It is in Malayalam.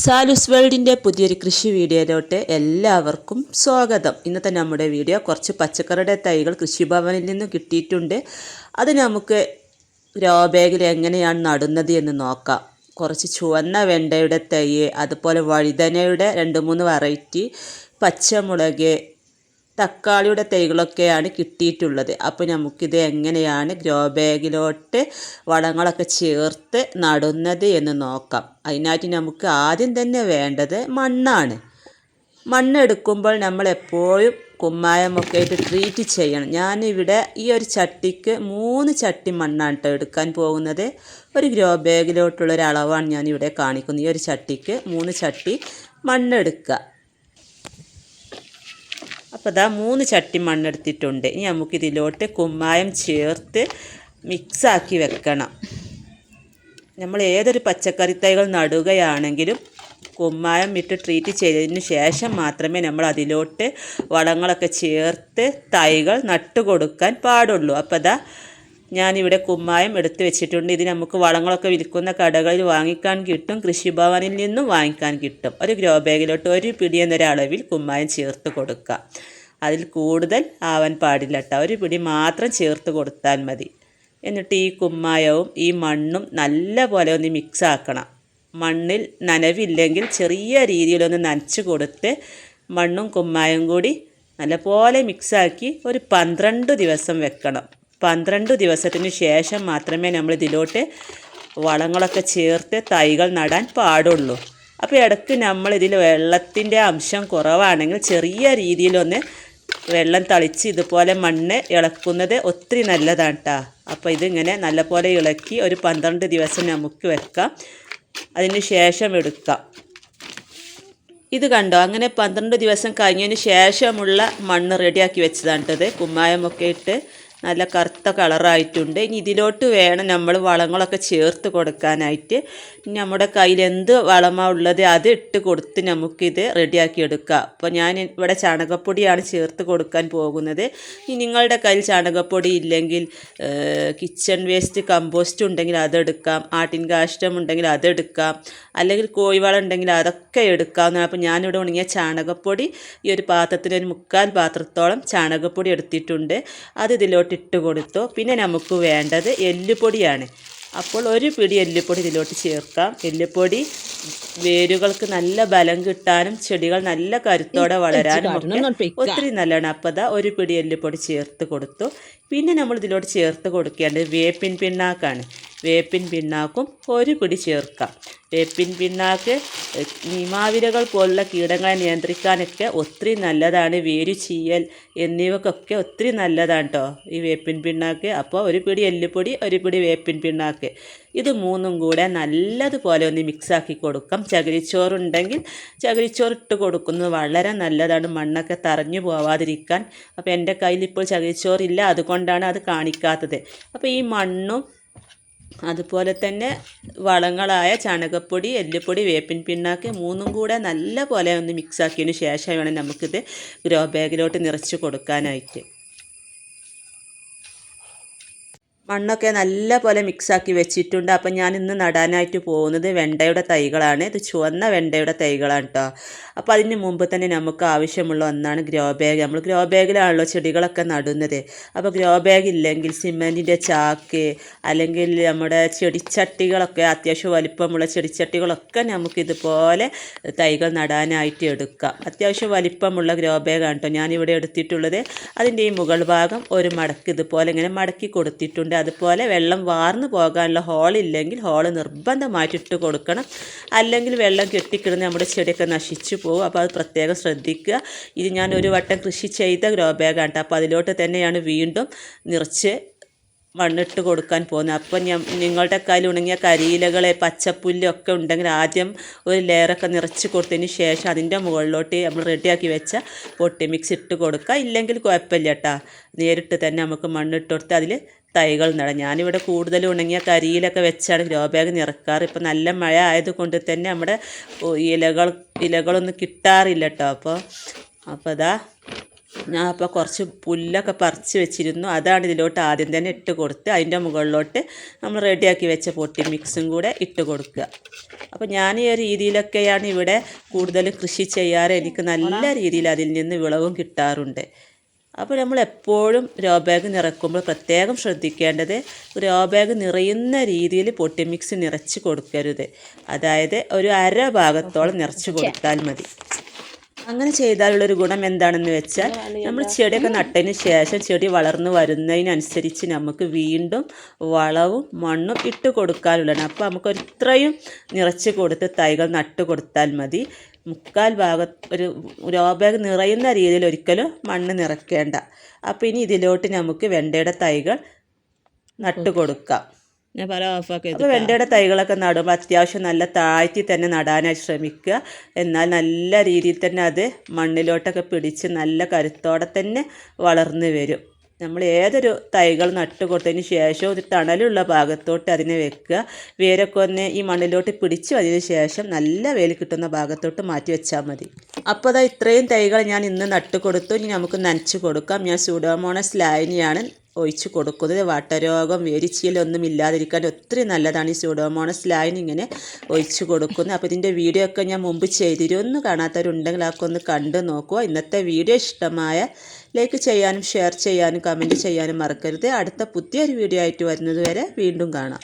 സാലൂസ് വേൾഡിൻ്റെ പുതിയൊരു കൃഷി വീഡിയോയിലോട്ട് എല്ലാവർക്കും സ്വാഗതം. ഇന്നത്തെ നമ്മുടെ വീഡിയോ കുറച്ച് പച്ചക്കറിയുടെ തൈകൾ കൃഷിഭവനിൽ നിന്ന് കിട്ടിയിട്ടുണ്ട്. അത് നമുക്ക് ഗ്രോ ബാഗിൽ എങ്ങനെയാണ് നടുന്നത് എന്ന് നോക്കാം. കുറച്ച് ചുവന്ന വെണ്ടയുടെ തൈ, അതുപോലെ വഴുതനയുടെ 2-3 വെറൈറ്റി, പച്ചമുളക്, തക്കാളിയുടെ തൈകളൊക്കെയാണ് കിട്ടിയിട്ടുള്ളത്. അപ്പോൾ നമുക്കിത് എങ്ങനെയാണ് ഗ്രോ ബാഗിലോട്ട് വളങ്ങളൊക്കെ ചേർത്ത് നടുന്നത് എന്ന് നോക്കാം. അതിനായിട്ട് നമുക്ക് ആദ്യം തന്നെ വേണ്ടത് മണ്ണാണ്. മണ്ണെടുക്കുമ്പോൾ നമ്മൾ എപ്പോഴും കുമ്മായമൊക്കെ ആയിട്ട് ട്രീറ്റ് ചെയ്യണം. ഞാനിവിടെ ഈ ഒരു ചട്ടിക്ക് 3 ചട്ടി മണ്ണാണ് കേട്ടോ എടുക്കാൻ പോകുന്നത്. ഒരു ഗ്രോ ബാഗിലോട്ടുള്ളൊരളവാണ് ഞാനിവിടെ കാണിക്കുന്നത്. ഈ ഒരു ചട്ടിക്ക് 3 ചട്ടി മണ്ണെടുക്കുക. അപ്പോൾ അതാ 3 ചട്ടി മണ്ണെടുത്തിട്ടുണ്ട്. ഇനി നമുക്കിതിലോട്ട് കുമ്മായം ചേർത്ത് മിക്സാക്കി വെക്കണം. നമ്മൾ ഏതൊരു പച്ചക്കറി തൈകൾ നടുകയാണെങ്കിലും കുമ്മായം ഇട്ട് ട്രീറ്റ് ചെയ്തതിന് ശേഷം മാത്രമേ നമ്മൾ അതിലോട്ട് വളങ്ങളൊക്കെ ചേർത്ത് തൈകൾ നട്ടുകൊടുക്കാൻ പാടുള്ളൂ. അപ്പോൾ അതാ ഞാനിവിടെ കുമ്മായം എടുത്ത് വെച്ചിട്ടുണ്ട്. ഇത് നമുക്ക് വളങ്ങളൊക്കെ വിൽക്കുന്ന കടകളിൽ വാങ്ങിക്കാൻ കിട്ടും, കൃഷിഭവനിൽ നിന്നും വാങ്ങിക്കാൻ കിട്ടും. ഒരു ഗ്രോ ബാഗിലോട്ട് 1 പിടി എന്നൊരളവിൽ കുമ്മായം ചേർത്ത് കൊടുക്കുക. അതിൽ കൂടുതൽ ആവാൻ പാടില്ല കേട്ടോ. 1 പിടി മാത്രം ചേർത്ത് കൊടുത്താൽ മതി. എന്നിട്ട് ഈ കുമ്മായവും ഈ മണ്ണും നല്ല പോലെ ഒന്ന് മിക്സ് ആക്കണം. മണ്ണിൽ നനവില്ലെങ്കിൽ ചെറിയ രീതിയിലൊന്ന് നനച്ച് കൊടുത്ത് മണ്ണും കുമ്മായം കൂടി നല്ലപോലെ മിക്സാക്കി ഒരു 12 ദിവസം വെക്കണം. 12 ദിവസത്തിന് ശേഷം മാത്രമേ നമ്മൾ ഇതിലോട്ട് വളങ്ങളൊക്കെ ചേർത്ത് തൈകൾ നടാൻ പാടുള്ളൂ. അപ്പോൾ ഇടയ്ക്ക് നമ്മൾ ഇതിൽ വെള്ളത്തിൻ്റെ അംശം കുറവാണെങ്കിൽ ചെറിയ രീതിയിലൊന്ന് വെള്ളം തളിച്ച് ഇതുപോലെ മണ്ണ് ഇളക്കുന്നത് ഒത്തിരി നല്ലതാണ് കേട്ടോ. അപ്പോൾ ഇതിങ്ങനെ നല്ലപോലെ ഇളക്കി ഒരു 12 ദിവസം നമുക്ക് വെക്കാം. അതിന് ശേഷം എടുക്കാം. ഇത് കണ്ടോ, അങ്ങനെ 12 ദിവസം കഴിഞ്ഞതിന് ശേഷമുള്ള മണ്ണ് റെഡിയാക്കി വെച്ചതാണ് കേട്ടത്. കുമ്മായമൊക്കെ ഇട്ട് നല്ല കറുത്ത കളറായിട്ടുണ്ട്. ഇനി ഇതിലോട്ട് വേണം നമ്മൾ വളങ്ങളൊക്കെ ചേർത്ത് കൊടുക്കാനായിട്ട്. നമ്മുടെ കയ്യിൽ എന്ത് വളമാണ് ഉള്ളത് അത് ഇട്ട് കൊടുത്ത് നമുക്കിത് റെഡിയാക്കി എടുക്കാം. അപ്പോൾ ഞാൻ ഇവിടെ ചാണകപ്പൊടിയാണ് ചേർത്ത് കൊടുക്കാൻ പോകുന്നത്. ഇനി നിങ്ങളുടെ കയ്യിൽ ചാണകപ്പൊടി ഇല്ലെങ്കിൽ കിച്ചൺ വേസ്റ്റ് കമ്പോസ്റ്റ് ഉണ്ടെങ്കിൽ അതെടുക്കാം, ആട്ടിൻ കാഷ്ടം ഉണ്ടെങ്കിൽ അതെടുക്കാം, അല്ലെങ്കിൽ കോഴിവളം ഉണ്ടെങ്കിൽ അതൊക്കെ എടുക്കാവുന്നതാണ്. അപ്പോൾ ഞാനിവിടെ ഉണങ്ങിയ ചാണകപ്പൊടി ഈ ഒരു പാത്രത്തിന് ഒരു 3/4 പാത്രത്തോളം ചാണകപ്പൊടി എടുത്തിട്ടുണ്ട്. അത് ഇതിലോട്ട് ഇട്ട് കൊടുത്തു. പിന്നെ നമുക്ക് വേണ്ടത് എല്ലുപൊടിയാണ്. അപ്പോൾ 1 പിടി എല്ലുപൊടി ഇതിലോട്ട് ചേർക്കാം. എല്ലുപൊടി വേരുകൾക്ക് നല്ല ബലം കിട്ടാനും ചെടികൾ നല്ല കരുത്തോടെ വളരാനും ഒക്കെ ഒത്തിരി നല്ലതാണ്. അപ്പോൾ അതാ 1 പിടി എല്ലുപൊടി ചേർത്ത് കൊടുത്തു. പിന്നെ നമ്മൾ ഇതിലോട്ട് ചേർത്ത് കൊടുക്കേണ്ടത് വേപ്പിൻ പിണ്ണാക്കാണ്. വേപ്പിൻ പിണ്ണാക്കും 1 പിടി ചേർക്കാം. വേപ്പിൻ പിണ്ണാക്ക് നിമാവിരകൾ പോലുള്ള കീടങ്ങളെ നിയന്ത്രിക്കാനൊക്കെ ഒത്തിരി നല്ലതാണ്. വേരു ചീയൽ എന്നിവക്കൊക്കെ ഒത്തിരി നല്ലതാണ് കേട്ടോ ഈ വേപ്പിൻ പിണ്ണാക്ക്. അപ്പോൾ 1 പിടി എല്ലുപൊടി, 1 പിടി വേപ്പിൻ പിണ്ണാക്ക്, ഇത് 3ഉം കൂടെ നല്ലതുപോലെ ഒന്ന് മിക്സാക്കി കൊടുക്കാം. ചകിരിച്ചോറുണ്ടെങ്കിൽ ചകിരിച്ചോറ് ഇട്ട് കൊടുക്കുന്നത് വളരെ നല്ലതാണ്, മണ്ണൊക്കെ തറഞ്ഞു പോവാതിരിക്കാൻ. അപ്പോൾ എൻ്റെ കയ്യിൽ ഇപ്പോൾ ചകിരിച്ചോറില്ല, അതുകൊണ്ടാണ് അത് കാണിക്കാത്തത്. അപ്പോൾ ഈ മണ്ണും അതുപോലെ തന്നെ വളങ്ങളായ ചാണകപ്പൊടി, എല്ലുപൊടി, വേപ്പിൻ പിണ്ണാക്ക് 3ഉം കൂടെ നല്ല പോലെ ഒന്ന് മിക്സാക്കിയതിന് ശേഷം വേണം നമുക്കിത് ഗ്രോ ബാഗിലോട്ട് നിറച്ച് കൊടുക്കാനായിട്ട്. മണ്ണൊക്കെ നല്ല പോലെ മിക്സാക്കി വെച്ചിട്ടുണ്ട്. അപ്പം ഞാൻ ഇന്ന് നടാനായിട്ട് പോകുന്നത് വെണ്ടയുടെ തൈകളാണ്. ഇത് ചുവന്ന വെണ്ടയുടെ തൈകളാണ് കേട്ടോ. അപ്പോൾ അതിന് മുമ്പ് തന്നെ നമുക്ക് ആവശ്യമുള്ള ഒന്നാണ് ഗ്രോ ബാഗ്. നമ്മൾ ഗ്രോ ബാഗിലാണല്ലോ ചെടികളൊക്കെ നടുന്നത്. അപ്പോൾ ഗ്രോ ബാഗ് ഇല്ലെങ്കിൽ സിമെൻറ്റിൻ്റെ ചാക്ക്, അല്ലെങ്കിൽ നമ്മുടെ ചെടിച്ചട്ടികളൊക്കെ അത്യാവശ്യം വലിപ്പമുള്ള ചെടിച്ചട്ടികളൊക്കെ നമുക്കിതുപോലെ തൈകൾ നടാനായിട്ട് എടുക്കാം. അത്യാവശ്യം വലിപ്പമുള്ള ഗ്രോ ബാഗാണ് കേട്ടോ ഞാനിവിടെ എടുത്തിട്ടുള്ളത്. അതിൻ്റെ ഈ മുകൾ ഭാഗം ഒരു മടക്ക് ഇതുപോലെ ഇങ്ങനെ മടക്കി കൊടുത്തിട്ടുണ്ട്. അതുപോലെ വെള്ളം വാർന്നു പോകാനുള്ള ഹോളില്ലെങ്കിൽ ഹോള് നിർബന്ധമായിട്ടിട്ട് കൊടുക്കണം. അല്ലെങ്കിൽ വെള്ളം കെട്ടിക്കിടന്ന് നമ്മുടെ ചെടിയൊക്കെ നശിച്ചു പോകും. അപ്പോൾ അത് പ്രത്യേകം ശ്രദ്ധിക്കുക. ഇത് ഞാൻ ഒരു വട്ടം കൃഷി ചെയ്ത ഗ്രോ ബാഗാണ്. അപ്പോൾ അതിലോട്ട് തന്നെയാണ് വീണ്ടും നിറച്ച് മണ്ണിട്ട് കൊടുക്കാൻ പോകുന്നത്. അപ്പം നിങ്ങളുടെ കയ്യിൽ ഉണങ്ങിയ കരിയിലകൾ, പച്ചപ്പുല്ലൊക്കെ ഉണ്ടെങ്കിൽ ആദ്യം ഒരു ലെയറൊക്കെ നിറച്ച് കൊടുത്തതിന് ശേഷം അതിൻ്റെ മുകളിലോട്ട് നമ്മൾ റെഡിയാക്കി വെച്ച പൊട്ടി മിക്സ് ഇട്ട് കൊടുക്കുക. ഇല്ലെങ്കിൽ കുഴപ്പമില്ല കേട്ടോ, നേരിട്ട് തന്നെ നമുക്ക് മണ്ണിട്ട് കൊടുത്ത് അതിൽ തൈകൾ നടാം. ഞാനിവിടെ കൂടുതൽ ഉണങ്ങിയ കരിയിലൊക്കെ വെച്ചാണ് ഗ്രോ ബാഗ് നിറക്കാറ്. ഇപ്പം നല്ല മഴ ആയതുകൊണ്ട് തന്നെ നമ്മുടെ ഇലകളൊന്നും കിട്ടാറില്ല കേട്ടോ. അപ്പോൾ അതാ ഞാൻ അപ്പോൾ കുറച്ച് പുല്ലൊക്കെ പറിച്ച് വെച്ചിരുന്നു, അതാണ് ഇതിലോട്ട് ആദ്യം തന്നെ ഇട്ട് കൊടുത്ത് അതിൻ്റെ മുകളിലോട്ട് നമ്മൾ റെഡിയാക്കി വെച്ച പൊട്ടി മിക്സും കൂടെ ഇട്ട് കൊടുക്കുക. അപ്പോൾ ഞാൻ ഈ ഒരു രീതിയിലൊക്കെയാണ് ഇവിടെ കൂടുതലും കൃഷി ചെയ്യാറ്. എനിക്ക് നല്ല രീതിയിൽ അതിൽ നിന്ന് വിളവും കിട്ടാറുണ്ട്. അപ്പോൾ നമ്മൾ എപ്പോഴും ഗ്രോ ബാഗ് നിറക്കുമ്പോൾ പ്രത്യേകം ശ്രദ്ധിക്കേണ്ടത് ഗ്രോ ബാഗ് നിറയുന്ന രീതിയിൽ പൊട്ടി മിക്സ് നിറച്ച് കൊടുക്കരുത്. അതായത് ഒരു അര ഭാഗത്തോളം നിറച്ച് കൊടുത്താൽ മതി. അങ്ങനെ ചെയ്താലുള്ളൊരു ഗുണം എന്താണെന്ന് വെച്ചാൽ നമ്മൾ ചെടിയൊക്കെ നട്ടതിന് ശേഷം ചെടി വളർന്നു വരുന്നതിനനുസരിച്ച് നമുക്ക് വീണ്ടും വളവും മണ്ണും ഇട്ട് കൊടുക്കാനുള്ളതാണ്. അപ്പോൾ നമുക്ക് ഇത്രയും നിറച്ച് കൊടുത്ത് തൈകൾ നട്ട് കൊടുത്താൽ മതി. മുക്കാൽ ഭാഗം ഒരു ഗ്രോ ബാഗ് നിറയുന്ന രീതിയിൽ ഒരിക്കലും മണ്ണ് നിറയ്ക്കേണ്ട. അപ്പോൾ ഇനി ഇതിലോട്ട് നമുക്ക് വെണ്ടയുടെ തൈകൾ നട്ട് കൊടുക്കാം. ഞാൻ പല ഓഫാക്കി. അപ്പോൾ വെണ്ടയുടെ തൈകളൊക്കെ നടുമ്പോൾ അത്യാവശ്യം നല്ല താഴ്ത്തി തന്നെ നടാനായി ശ്രമിക്കുക. എന്നാൽ നല്ല രീതിയിൽ തന്നെ അത് മണ്ണിലോട്ടൊക്കെ പിടിച്ച് നല്ല കരുത്തോടെ തന്നെ വളർന്നു വരും. നമ്മൾ ഏതൊരു തൈകൾ നട്ട് കൊടുത്തതിന് ശേഷം ഒരു തണലുള്ള ഭാഗത്തോട്ട് അതിനെ വെക്കുക. വേരൊക്കെ ഒന്ന് ഈ മണ്ണിലോട്ട് പിടിച്ച് അതിന് ശേഷം നല്ല വെയിൽ കിട്ടുന്ന ഭാഗത്തോട്ട് മാറ്റി വെച്ചാൽ മതി. അപ്പോൾ അതാ ഇത്രയും തൈകൾ ഞാൻ ഇന്ന് നട്ട് കൊടുത്തു. ഇനി നമുക്ക് നനച്ച് കൊടുക്കാം. ഞാൻ സ്യൂഡോമോണസ് ലായനിയാണ് ഒഴിച്ച് കൊടുക്കുന്നത്. വാട്ടരോഗം വേരിച്ചിലൊന്നും ഇല്ലാതിരിക്കാൻ ഒത്തിരി നല്ലതാണ് ഈ സ്യൂഡോമോണസ് ലായനി ഇങ്ങനെ ഒഴിച്ച് കൊടുക്കുന്നത്. അപ്പോൾ ഇതിൻ്റെ വീഡിയോ ഒക്കെ ഞാൻ മുമ്പ് ചെയ്തിരുന്നു. കാണാത്തവരുണ്ടെങ്കിൽ അതൊക്കെ ഒന്ന് കണ്ട് നോക്കുക. ഇന്നത്തെ വീഡിയോ ഇഷ്ടമായ ലൈക്ക് ചെയ്യാനും ഷെയർ ചെയ്യാനും കമൻറ്റ് ചെയ്യാനും മറക്കരുത്. അടുത്ത പുതിയൊരു വീഡിയോ ആയിട്ട് വരുന്നത് വരെ വീണ്ടും കാണാം.